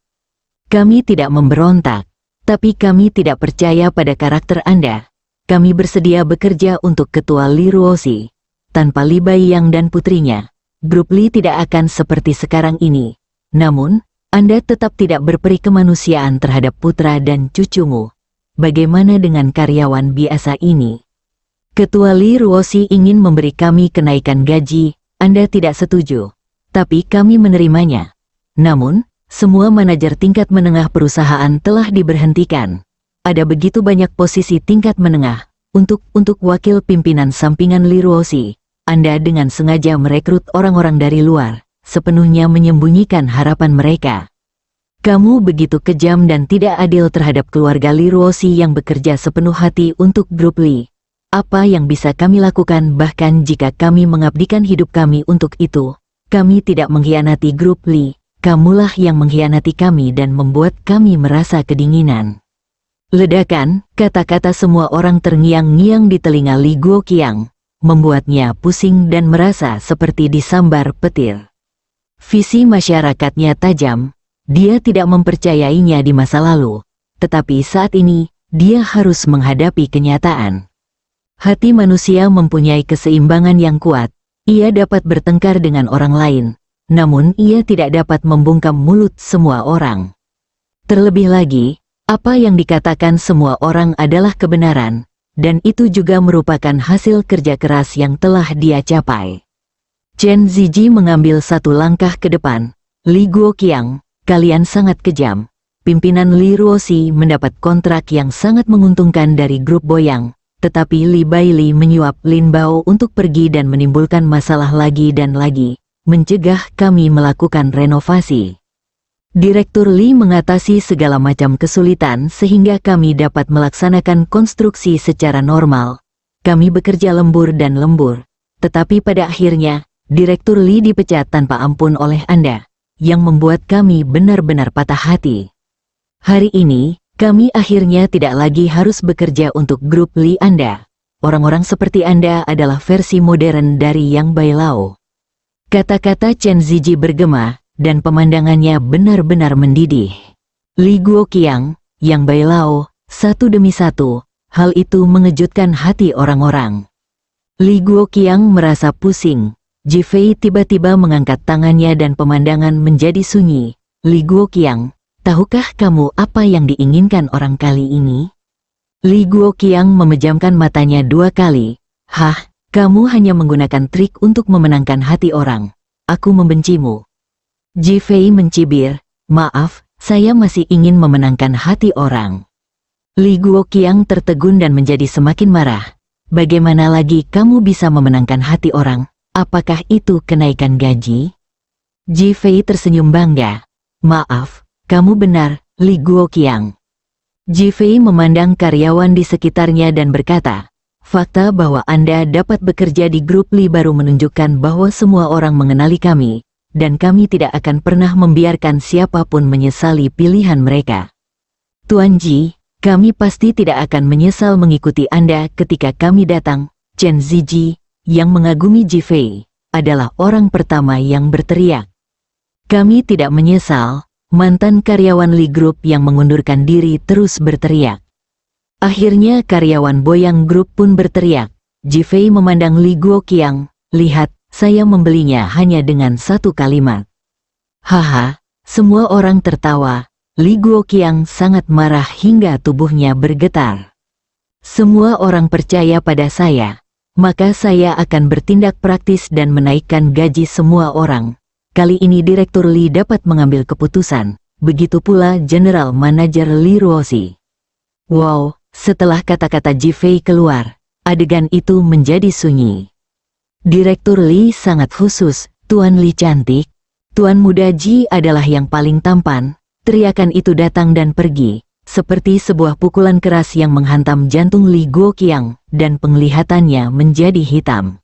Speaker 2: Kami tidak memberontak, tapi kami tidak percaya pada karakter Anda. Kami bersedia bekerja untuk ketua Li Ruoxi. tanpa Li Baiyang dan putrinya, grup Li tidak akan seperti sekarang ini. Namun, Anda tetap tidak berperi kemanusiaan terhadap putra dan cucumu. Bagaimana dengan karyawan biasa ini? Ketua Li Ruosi ingin memberi kami kenaikan gaji, Anda tidak setuju. Tapi kami menerimanya. Namun, semua manajer tingkat menengah perusahaan telah diberhentikan. Ada begitu banyak posisi tingkat menengah. Untuk wakil pimpinan sampingan Li Ruosi, Anda dengan sengaja merekrut orang-orang dari luar, sepenuhnya menyembunyikan harapan mereka. Kamu begitu kejam dan tidak adil terhadap keluarga Li Ruosi yang bekerja sepenuh hati untuk grup Li. Apa yang bisa kami lakukan bahkan jika kami mengabdikan hidup kami untuk itu? Kami tidak mengkhianati grup Li. Kamulah yang mengkhianati kami dan membuat kami merasa kedinginan. Ledakan, kata-kata semua orang terngiang-ngiang di telinga Li Guoqiang, membuatnya pusing dan merasa seperti disambar petir. Visi masyarakatnya tajam, dia tidak mempercayainya di masa lalu, tetapi saat ini, dia harus menghadapi kenyataan. Hati manusia mempunyai keseimbangan yang kuat, ia dapat bertengkar dengan orang lain, namun ia tidak dapat membungkam mulut semua orang. Terlebih lagi, apa yang dikatakan semua orang adalah kebenaran, dan itu juga merupakan hasil kerja keras yang telah dia capai. Chen Ziji mengambil satu langkah ke depan. Li Guoqiang, kalian sangat kejam. Pimpinan Li Ruosi mendapat kontrak yang sangat menguntungkan dari grup Boyang, tetapi Li Baili menyuap Lin Bao untuk pergi dan menimbulkan masalah lagi dan lagi, mencegah kami melakukan renovasi. Direktur Li mengatasi segala macam kesulitan sehingga kami dapat melaksanakan konstruksi secara normal. Kami bekerja lembur dan lembur, tetapi pada akhirnya, Direktur Li dipecat tanpa ampun oleh Anda, yang membuat kami benar-benar patah hati. Hari ini, kami akhirnya tidak lagi harus bekerja untuk grup Li Anda. Orang-orang seperti Anda adalah versi modern dari Yang Bailao. Kata-kata Chen Ziji bergema, dan pemandangannya benar-benar mendidih. Li Guoqiang, Yang Bailao, satu demi satu, hal itu mengejutkan hati orang-orang. Li Guoqiang merasa pusing. Ji Fei tiba-tiba mengangkat tangannya dan pemandangan menjadi sunyi. Li Guoqiang, tahukah kamu apa yang diinginkan orang kali ini? Li Guoqiang memejamkan matanya 2 kali. Hah, kamu hanya menggunakan trik untuk memenangkan hati orang. Aku membencimu. Ji Fei mencibir, maaf, saya masih ingin memenangkan hati orang. Li Guoqiang tertegun dan menjadi semakin marah. Bagaimana lagi kamu bisa memenangkan hati orang? Apakah itu kenaikan gaji? Ji Fei tersenyum bangga. Maaf, kamu benar, Li Guoqiang. Ji Fei memandang karyawan di sekitarnya dan berkata, fakta bahwa Anda dapat bekerja di grup Li baru menunjukkan bahwa semua orang mengenali kami, dan kami tidak akan pernah membiarkan siapapun menyesali pilihan mereka. Tuan Ji, kami pasti tidak akan menyesal mengikuti Anda ketika kami datang. Chen Ziji, yang mengagumi Ji Fei, adalah orang pertama yang berteriak. Kami tidak menyesal. Mantan karyawan Li Group yang mengundurkan diri terus berteriak. Akhirnya karyawan Boyang Group pun berteriak. Ji Fei memandang Li Guoqiang, lihat, saya membelinya hanya dengan 1 kalimat. Haha, semua orang tertawa. Li Guoqiang sangat marah hingga tubuhnya bergetar. Semua orang percaya pada saya. Maka saya akan bertindak praktis dan menaikkan gaji semua orang. Kali ini Direktur Li dapat mengambil keputusan, begitu pula General Manager Li Ruosi. Wow, setelah kata-kata Ji Fei keluar, adegan itu menjadi sunyi. Direktur Li sangat khusus, Tuan Li cantik. Tuan muda Ji adalah yang paling tampan. Teriakan itu datang dan pergi, seperti sebuah pukulan keras yang menghantam jantung Li Guoqiang, dan penglihatannya menjadi hitam.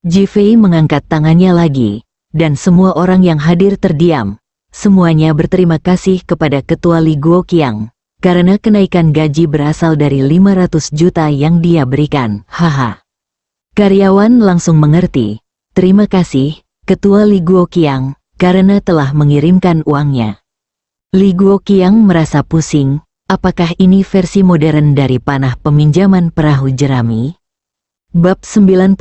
Speaker 2: Ji Fei mengangkat tangannya lagi, dan semua orang yang hadir terdiam. Semuanya berterima kasih kepada Ketua Li Guoqiang, karena kenaikan gaji berasal dari 500 juta yang dia berikan. Haha. Karyawan langsung mengerti. Terima kasih, Ketua Li Guoqiang, karena telah mengirimkan uangnya. Li Guoqiang merasa pusing. Apakah ini versi modern dari panah peminjaman perahu jerami? Bab 95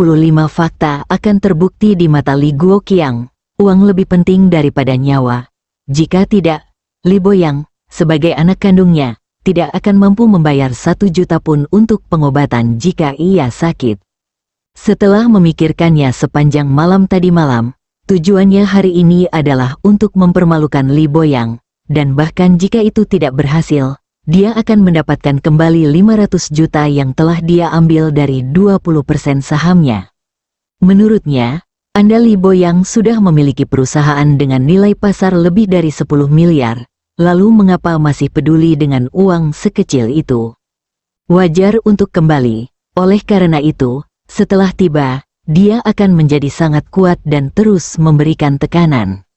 Speaker 2: Fakta akan terbukti di mata Li Guoqiang, uang lebih penting daripada nyawa. Jika tidak, Li Boyang, sebagai anak kandungnya, tidak akan mampu membayar 1 juta pun untuk pengobatan jika ia sakit. Setelah memikirkannya sepanjang malam tadi malam, tujuannya hari ini adalah untuk mempermalukan Li Boyang, dan bahkan jika itu tidak berhasil, dia akan mendapatkan kembali 500 juta yang telah dia ambil dari 20% sahamnya. Menurutnya, Anda Li Boyang sudah memiliki perusahaan dengan nilai pasar lebih dari 10 miliar, lalu mengapa masih peduli dengan uang sekecil itu? Wajar untuk kembali, oleh karena itu, setelah tiba, dia akan menjadi sangat kuat dan terus memberikan tekanan.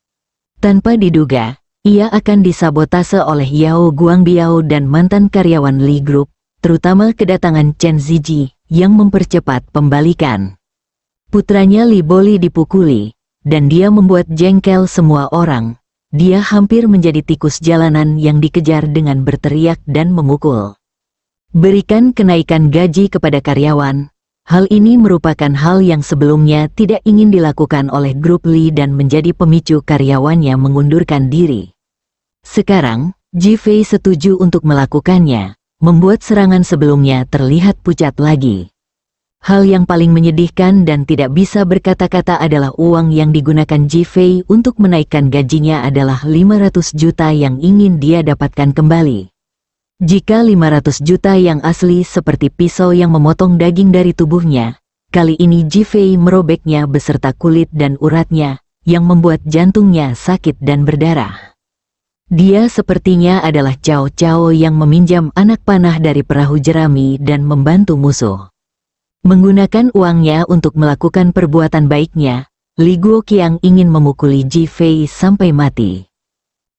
Speaker 2: Tanpa diduga, ia akan disabotase oleh Yao Guangbiao dan mantan karyawan Li Group, terutama kedatangan Chen Ziji, yang mempercepat pembalikan. Putranya Li Boli dipukuli, dan dia membuat jengkel semua orang. Dia hampir menjadi tikus jalanan yang dikejar dengan berteriak dan memukul. Berikan kenaikan gaji kepada karyawan. Hal ini merupakan hal yang sebelumnya tidak ingin dilakukan oleh grup Li dan menjadi pemicu karyawannya mengundurkan diri. Sekarang, Ji Fei setuju untuk melakukannya, membuat serangan sebelumnya terlihat pucat lagi. Hal yang paling menyedihkan dan tidak bisa berkata-kata adalah uang yang digunakan Ji Fei untuk menaikkan gajinya adalah 500 juta yang ingin dia dapatkan kembali. Jika 500 juta yang asli seperti pisau yang memotong daging dari tubuhnya, kali ini Ji Fei merobeknya beserta kulit dan uratnya, yang membuat jantungnya sakit dan berdarah. Dia sepertinya adalah Cao Cao yang meminjam anak panah dari perahu jerami dan membantu musuh. Menggunakan uangnya untuk melakukan perbuatan baiknya, Li Guoqiang ingin memukuli Ji Fei sampai mati.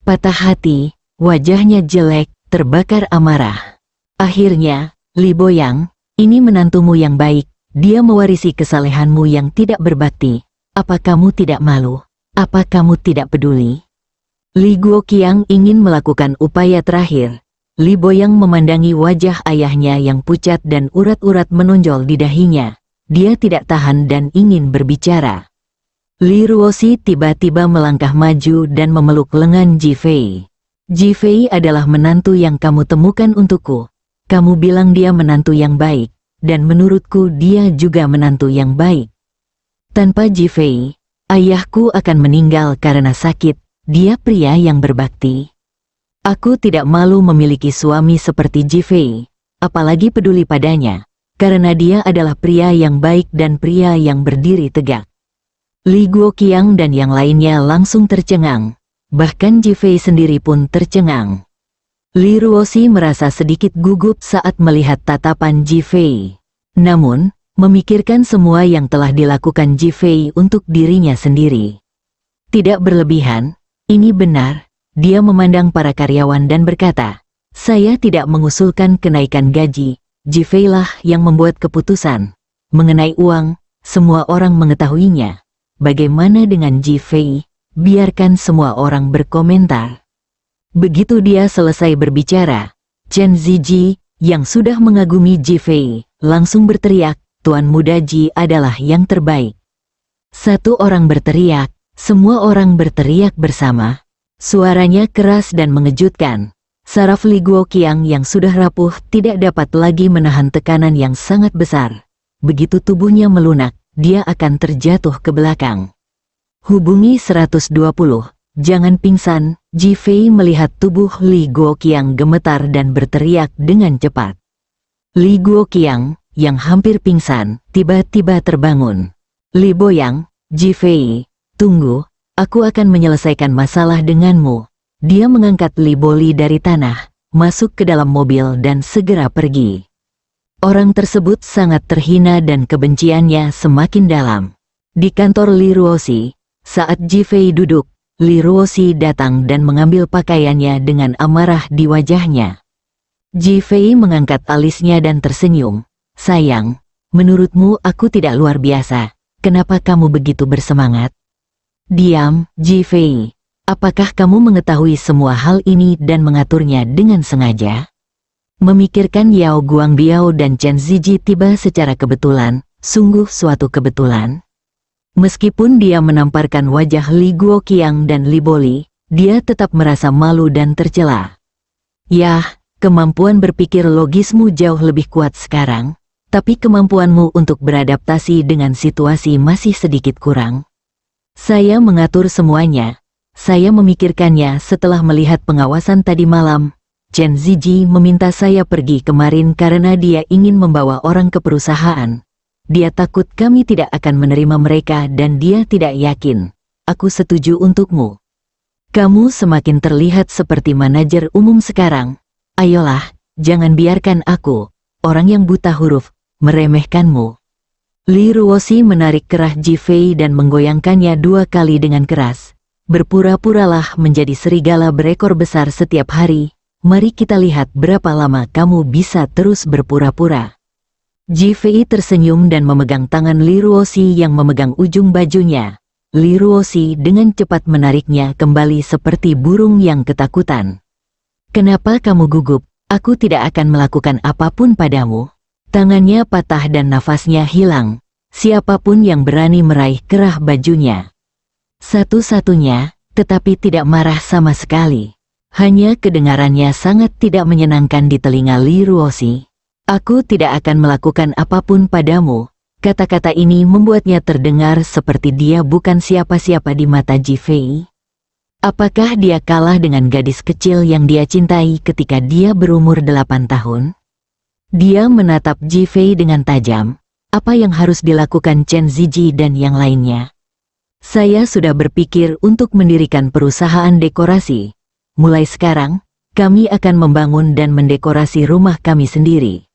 Speaker 2: Patah hati, wajahnya jelek, terbakar amarah. Akhirnya, Li Boyang, ini menantumu yang baik, dia mewarisi kesalehanmu yang tidak berbakti. Apa kamu tidak malu? Apa kamu tidak peduli? Li Guoqiang ingin melakukan upaya terakhir. Li Boyang memandangi wajah ayahnya yang pucat dan urat-urat menonjol di dahinya. Dia tidak tahan dan ingin berbicara. Li Ruoxi tiba-tiba melangkah maju dan memeluk lengan Ji Fei. Ji Fei adalah menantu yang kamu temukan untukku. Kamu bilang dia menantu yang baik, dan menurutku dia juga menantu yang baik. Tanpa Ji Fei, ayahku akan meninggal karena sakit. Dia pria yang berbakti. Aku tidak malu memiliki suami seperti Ji Fei, apalagi peduli padanya, karena dia adalah pria yang baik dan pria yang berdiri tegak. Li Guoqiang dan yang lainnya langsung tercengang. Bahkan Ji Fei sendiri pun tercengang. Li Ruoxi merasa sedikit gugup saat melihat tatapan Ji Fei. Namun, memikirkan semua yang telah dilakukan Ji Fei untuk dirinya sendiri. Tidak berlebihan, ini benar, dia memandang para karyawan dan berkata, saya tidak mengusulkan kenaikan gaji, Ji Fei lah yang membuat keputusan. Mengenai uang, semua orang mengetahuinya. Bagaimana dengan Ji Fei? Biarkan semua orang berkomentar. Begitu dia selesai berbicara, Chen Ziji, yang sudah mengagumi Ji Fei, langsung berteriak, Tuan Muda Ji adalah yang terbaik. Satu orang berteriak, semua orang berteriak bersama. Suaranya keras dan mengejutkan. Saraf Li Guoqiang yang sudah rapuh tidak dapat lagi menahan tekanan yang sangat besar. Begitu tubuhnya melunak, dia akan terjatuh ke belakang. Hubungi 120, jangan pingsan. Ji Fei melihat tubuh Li Guoqiang gemetar dan berteriak dengan cepat. Li Guoqiang, yang hampir pingsan, tiba-tiba terbangun. Li Boyang, Ji Fei, tunggu, aku akan menyelesaikan masalah denganmu. Dia mengangkat Li Boli dari tanah, masuk ke dalam mobil dan segera pergi. Orang tersebut sangat terhina dan kebenciannya semakin dalam. Di kantor Li Ruoxi, saat Ji Fei duduk, Li Ruoxi datang dan mengambil pakaiannya dengan amarah di wajahnya. Ji Fei mengangkat alisnya dan tersenyum. Sayang, menurutmu aku tidak luar biasa, kenapa kamu begitu bersemangat? Diam, Ji Fei. Apakah kamu mengetahui semua hal ini dan mengaturnya dengan sengaja? Memikirkan Yao Guangbiao dan Chen Ziji tiba secara kebetulan, sungguh suatu kebetulan. Meskipun dia menamparkan wajah Li Guoqiang dan Li Boli, dia tetap merasa malu dan tercela. Yah, kemampuan berpikir logismu jauh lebih kuat sekarang, tapi kemampuanmu untuk beradaptasi dengan situasi masih sedikit kurang. Saya mengatur semuanya. Saya memikirkannya setelah melihat pengawasan tadi malam. Chen Ziji meminta saya pergi kemarin karena dia ingin membawa orang ke perusahaan. Dia takut kami tidak akan menerima mereka dan dia tidak yakin. Aku setuju untukmu. Kamu semakin terlihat seperti manajer umum sekarang. Ayolah, jangan biarkan aku, orang yang buta huruf, meremehkanmu. Li Ruoxi menarik kerah Ji Fei dan menggoyangkannya 2 kali dengan keras. Berpura-puralah menjadi serigala berekor besar setiap hari. Mari kita lihat berapa lama kamu bisa terus berpura-pura. Ji Fei tersenyum dan memegang tangan Li Ruoxi yang memegang ujung bajunya. Li Ruoxi dengan cepat menariknya kembali seperti burung yang ketakutan. Kenapa kamu gugup? Aku tidak akan melakukan apapun padamu. Tangannya patah dan nafasnya hilang. Siapapun yang berani meraih kerah bajunya. Satu-satunya, tetapi tidak marah sama sekali. Hanya kedengarannya sangat tidak menyenangkan di telinga Li Ruoxi. Aku tidak akan melakukan apapun padamu. Kata-kata ini membuatnya terdengar seperti dia bukan siapa-siapa di mata Ji Fei. Apakah dia kalah dengan gadis kecil yang dia cintai ketika dia berumur 8 tahun? Dia menatap Ji Fei dengan tajam. Apa yang harus dilakukan Chen Ziji dan yang lainnya? Saya sudah berpikir untuk mendirikan perusahaan dekorasi. Mulai sekarang, kami akan membangun dan mendekorasi rumah kami sendiri.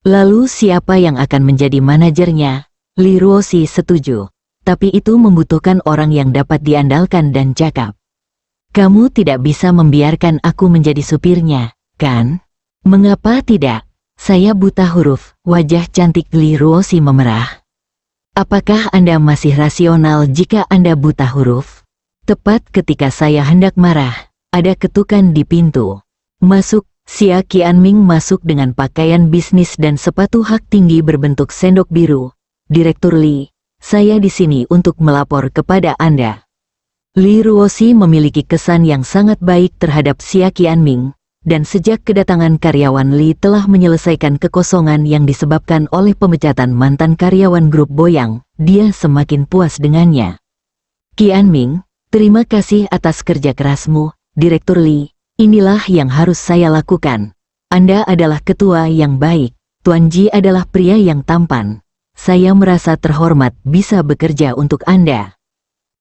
Speaker 2: Lalu siapa yang akan menjadi manajernya? Li Ruoxi setuju. Tapi itu membutuhkan orang yang dapat diandalkan dan cakap. Kamu tidak bisa membiarkan aku menjadi supirnya, kan? Mengapa tidak? Saya buta huruf. Wajah cantik Li Ruoxi memerah. Apakah Anda masih rasional jika Anda buta huruf? Tepat ketika saya hendak marah, ada ketukan di pintu. Masuk, Xia Qianming masuk dengan pakaian bisnis dan sepatu hak tinggi berbentuk sendok biru. Direktur Li, saya di sini untuk melapor kepada Anda. Li Ruoxi memiliki kesan yang sangat baik terhadap Xia Qianming, dan sejak kedatangan karyawan Li telah menyelesaikan kekosongan yang disebabkan oleh pemecatan mantan karyawan grup Boyang, dia semakin puas dengannya. Qianming, terima kasih atas kerja kerasmu. Direktur Li, inilah yang harus saya lakukan. Anda adalah ketua yang baik. Tuan Ji adalah pria yang tampan. Saya merasa terhormat bisa bekerja untuk Anda.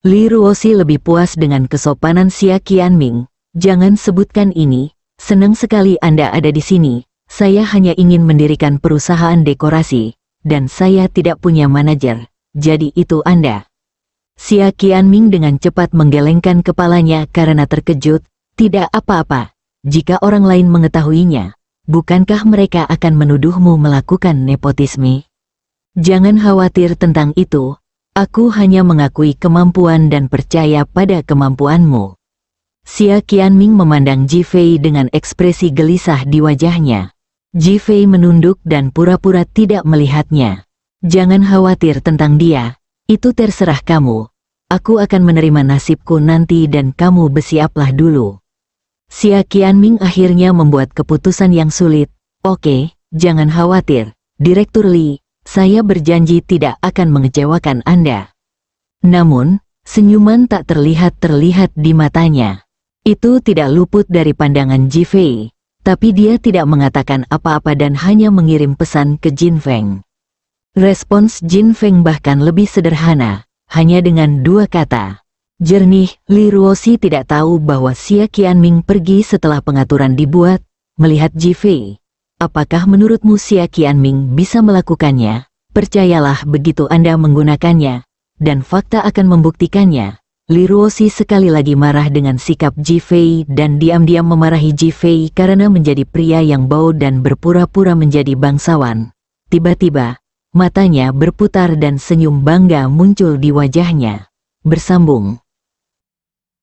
Speaker 2: Li Ruoxi lebih puas dengan kesopanan Xia Qianming. Jangan sebutkan ini. Senang sekali Anda ada di sini. Saya hanya ingin mendirikan perusahaan dekorasi, dan saya tidak punya manajer. Jadi itu Anda. Xia Qianming dengan cepat menggelengkan kepalanya karena terkejut. Tidak apa-apa, jika orang lain mengetahuinya, bukankah mereka akan menuduhmu melakukan nepotisme? Jangan khawatir tentang itu, aku hanya mengakui kemampuan dan percaya pada kemampuanmu. Xia Qianming memandang Ji Fei dengan ekspresi gelisah di wajahnya. Ji Fei menunduk dan pura-pura tidak melihatnya. Jangan khawatir tentang dia. Itu terserah kamu. Aku akan menerima nasibku nanti dan kamu bersiaplah dulu. Xia Qianming akhirnya membuat keputusan yang sulit. Oke, jangan khawatir, Direktur Li, saya berjanji tidak akan mengecewakan Anda. Namun, senyuman tak terlihat di matanya. Itu tidak luput dari pandangan Ji Fei, tapi dia tidak mengatakan apa-apa dan hanya mengirim pesan ke Jin Feng. Respons Jin Feng bahkan lebih sederhana, hanya dengan 2 kata. Jernih, Li Ruoxi tidak tahu bahwa Xia Qianming pergi setelah pengaturan dibuat. Melihat Ji Fei, apakah menurutmu Xia Qianming bisa melakukannya? Percayalah begitu Anda menggunakannya, dan fakta akan membuktikannya. Li Ruoxi sekali lagi marah dengan sikap Ji Fei dan diam-diam memarahi Ji Fei karena menjadi pria yang bau dan berpura-pura menjadi bangsawan. Tiba-tiba, matanya berputar dan senyum bangga muncul di wajahnya. Bersambung.